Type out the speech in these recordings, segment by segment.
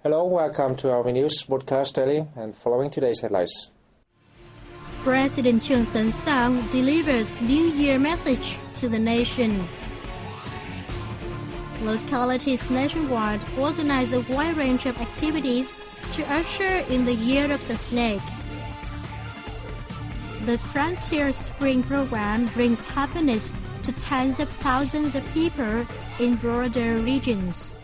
Hello, welcome to our news broadcast daily and following today's headlines. President Trương Tấn Sang delivers New Year message to the nation. Localities nationwide organize a wide range of activities to usher in the Year of the Snake. The Frontier Spring program brings happiness to tens of thousands of people in border regions.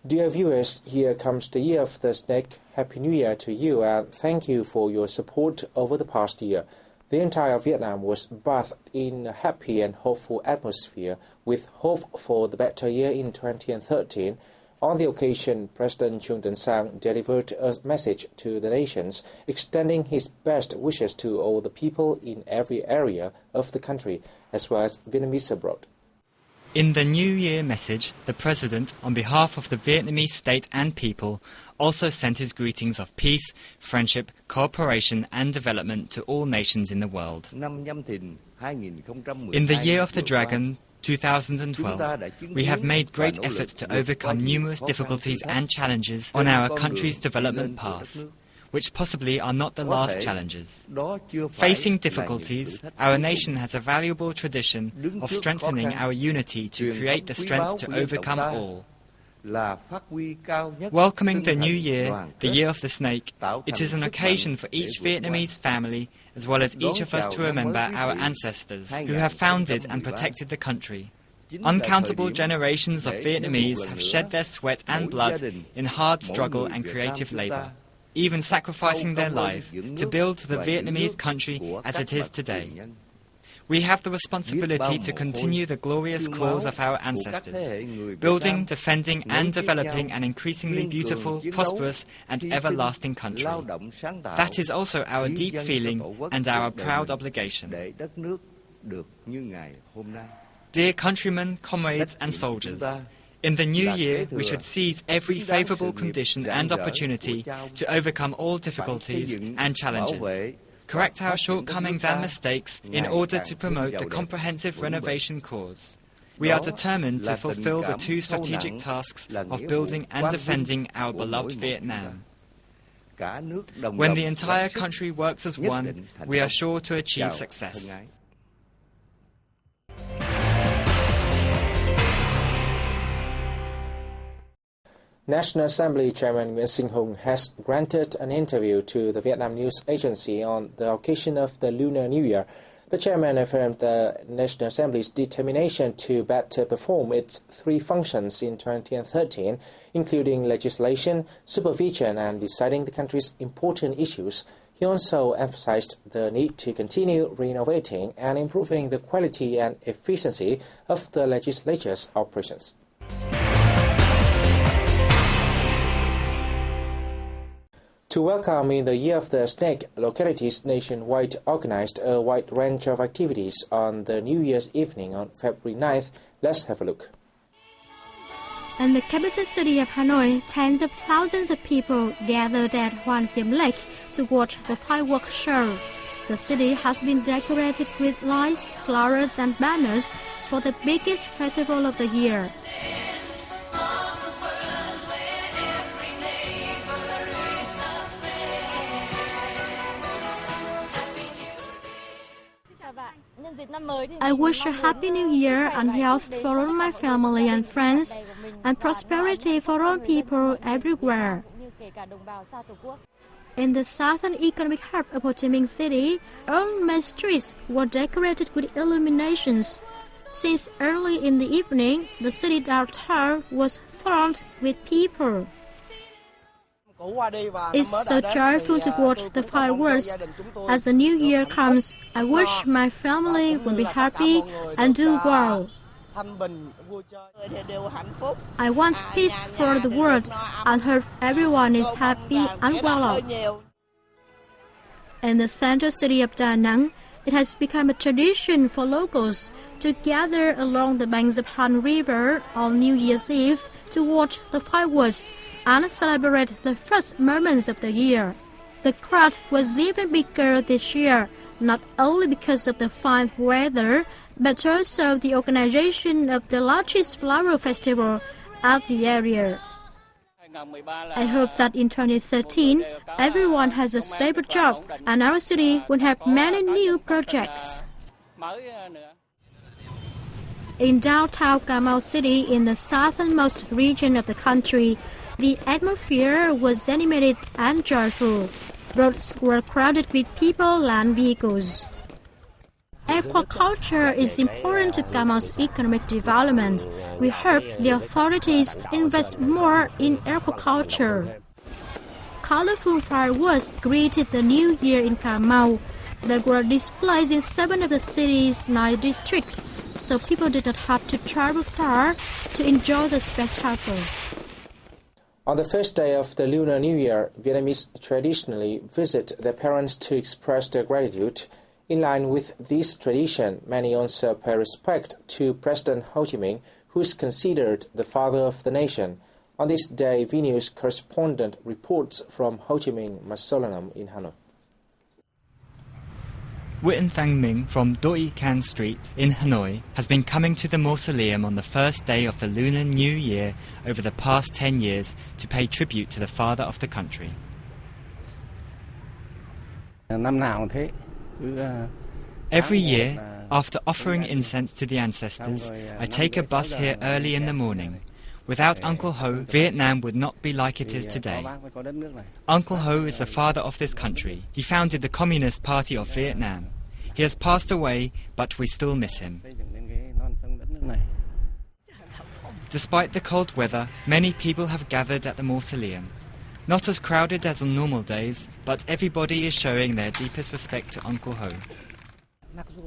Dear viewers, here comes the Year of the Snake. Happy New Year to you and thank you for your support over the past year. The entire Vietnam was bathed in a happy and hopeful atmosphere with hope for the better year in 2013. On the occasion, President Trương Tấn Sang delivered a message to the nations, extending his best wishes to all the people in every area of the country, as well as Vietnamese abroad. In the New Year message, the President, on behalf of the Vietnamese state and people, also sent his greetings of peace, friendship, cooperation and development to all nations in the world. In the Year of the Dragon, 2012, we have made great efforts to overcome numerous difficulties and challenges on our country's development path, which possibly are not the last challenges. Facing difficulties, our nation has a valuable tradition of strengthening our unity to create the strength to overcome all. Welcoming the New Year, the Year of the Snake, it is an occasion for each Vietnamese family, as well as each of us to remember our ancestors who have founded and protected the country. Uncountable generations of Vietnamese have shed their sweat and blood in hard struggle and creative labor, even sacrificing their life to build the Vietnamese country as it is today. We have the responsibility to continue the glorious cause of our ancestors, building, defending and developing an increasingly beautiful, prosperous and everlasting country. That is also our deep feeling and our proud obligation. Dear countrymen, comrades and soldiers, in the new year, we should seize every favourable condition and opportunity to overcome all difficulties and challenges, correct our shortcomings and mistakes in order to promote the comprehensive renovation cause. We are determined to fulfill the two strategic tasks of building and defending our beloved Vietnam. When the entire country works as one, we are sure to achieve success. National Assembly Chairman Nguyễn Sinh Hùng has granted an interview to the Vietnam News Agency on the occasion of the Lunar New Year. The chairman affirmed the National Assembly's determination to better perform its three functions in 2013, including legislation, supervision and deciding the country's important issues. He also emphasized the need to continue renovating and improving the quality and efficiency of the legislature's operations. To welcome in the Year of the Snake, localities nationwide organized a wide range of activities on the New Year's evening on February 9th. Let's have a look. In the capital city of Hanoi, tens of thousands of people gathered at Hoàn Kiếm Lake to watch the fireworks show. The city has been decorated with lights, flowers and banners for the biggest festival of the year. I wish a happy new year and health for all my family and friends, and prosperity for all people everywhere. In the southern economic hub of Ho Chi Minh City, all main streets were decorated with illuminations. Since early in the evening, the city downtown was thronged with people. It's so joyful to watch the fireworks. As the new year comes, I wish my family will be happy and do well. I want peace for the world and hope everyone is happy and well off. In the central city of Da Nang, it has become a tradition for locals to gather along the banks of Han River on New Year's Eve to watch the fireworks and celebrate the first moments of the year. The crowd was even bigger this year, not only because of the fine weather, but also the organization of the largest flower festival at the area. I hope that in 2013, everyone has a stable job and our city will have many new projects. In downtown Cà Mau City, in the southernmost region of the country, the atmosphere was animated and joyful. Roads were crowded with people and vehicles. Aquaculture is important to Cà Mau's economic development. We hope the authorities invest more in aquaculture. Colorful fireworks greeted the new year in Cà Mau. There were displays in 7 of the city's 9 districts, so people did not have to travel far to enjoy the spectacle. On the first day of the Lunar New Year, Vietnamese traditionally visit their parents to express their gratitude. In line with this tradition, many also pay respect to President Ho Chi Minh, who is considered the father of the nation. On this day, VNews correspondent reports from Ho Chi Minh Mausoleum in Hanoi. Witten Thang Minh from Doi Can Street in Hanoi has been coming to the mausoleum on the first day of the Lunar New Year over the past 10 years to pay tribute to the father of the country. Every year, after offering incense to the ancestors, I take a bus here early in the morning. Without Uncle Ho, Vietnam would not be like it is today. Uncle Ho is the father of this country. He founded the Communist Party of Vietnam. He has passed away, but we still miss him. Despite the cold weather, many people have gathered at the mausoleum. Not as crowded as on normal days, but everybody is showing their deepest respect to Uncle Ho.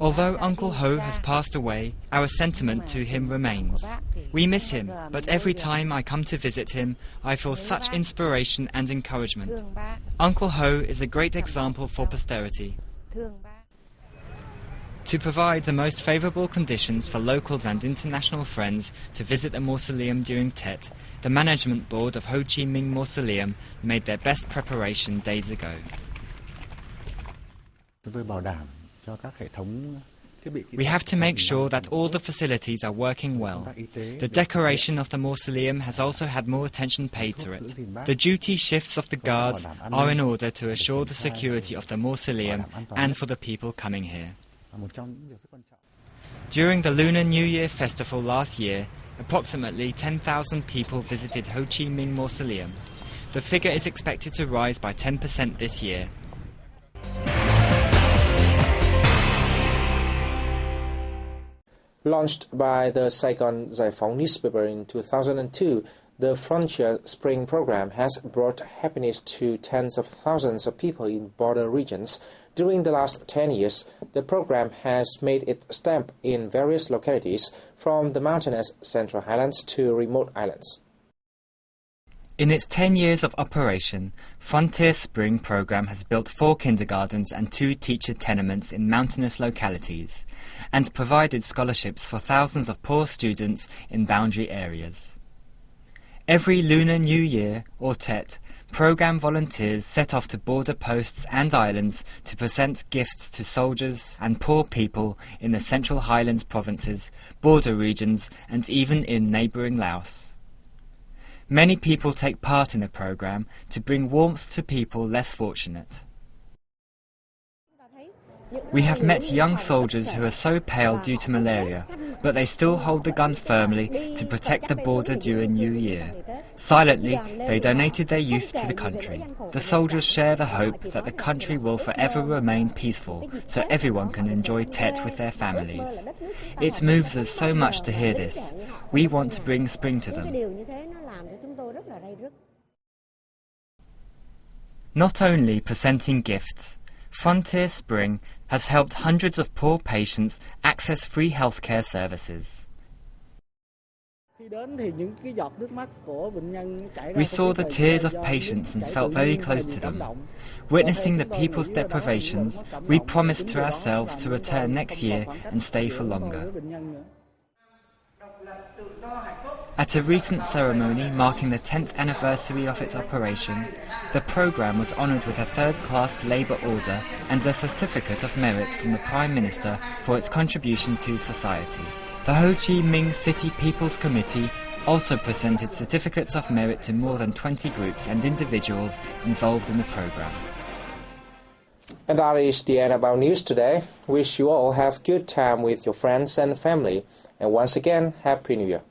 Although Uncle Ho has passed away, our sentiment to him remains. We miss him, but every time I come to visit him, I feel such inspiration and encouragement. Uncle Ho is a great example for posterity. To provide the most favourable conditions for locals and international friends to visit the mausoleum during Tet, the management board of Ho Chi Minh Mausoleum made their best preparation days ago. We have to make sure that all the facilities are working well. The decoration of the mausoleum has also had more attention paid to it. The duty shifts of the guards are in order to assure the security of the mausoleum and for the people coming here. During the Lunar New Year festival last year, approximately 10,000 people visited Ho Chi Minh Mausoleum. The figure is expected to rise by 10% this year. Launched by the Saigon Giải Phóng newspaper in 2002, the Frontier Spring program has brought happiness to tens of thousands of people in border regions. During the last 10 years, the program has made its stamp in various localities, from the mountainous Central Highlands to remote islands. In its 10 years of operation, Frontier Spring program has built 4 kindergartens and 2 teacher tenements in mountainous localities, and provided scholarships for thousands of poor students in boundary areas. Every Lunar New Year, or Tet, program volunteers set off to border posts and islands to present gifts to soldiers and poor people in the Central Highlands provinces, border regions, and even in neighbouring Laos. Many people take part in the program to bring warmth to people less fortunate. We have met young soldiers who are so pale due to malaria, but they still hold the gun firmly to protect the border during New Year. Silently, they donated their youth to the country. The soldiers share the hope that the country will forever remain peaceful, so everyone can enjoy Tet with their families. It moves us so much to hear this. We want to bring spring to them. Not only presenting gifts, Frontier Spring has helped hundreds of poor patients access free healthcare services. We saw the tears of patients and felt very close to them. Witnessing the people's deprivations, we promised to ourselves to return next year and stay for longer. At a recent ceremony marking the 10th anniversary of its operation, the programme was honoured with a third-class Labour Order and a Certificate of Merit from the Prime Minister for its contribution to society. The Ho Chi Minh City People's Committee also presented certificates of merit to more than 20 groups and individuals involved in the programme. And that is the end of our news today. Wish you all have good time with your friends and family. And once again, Happy New Year.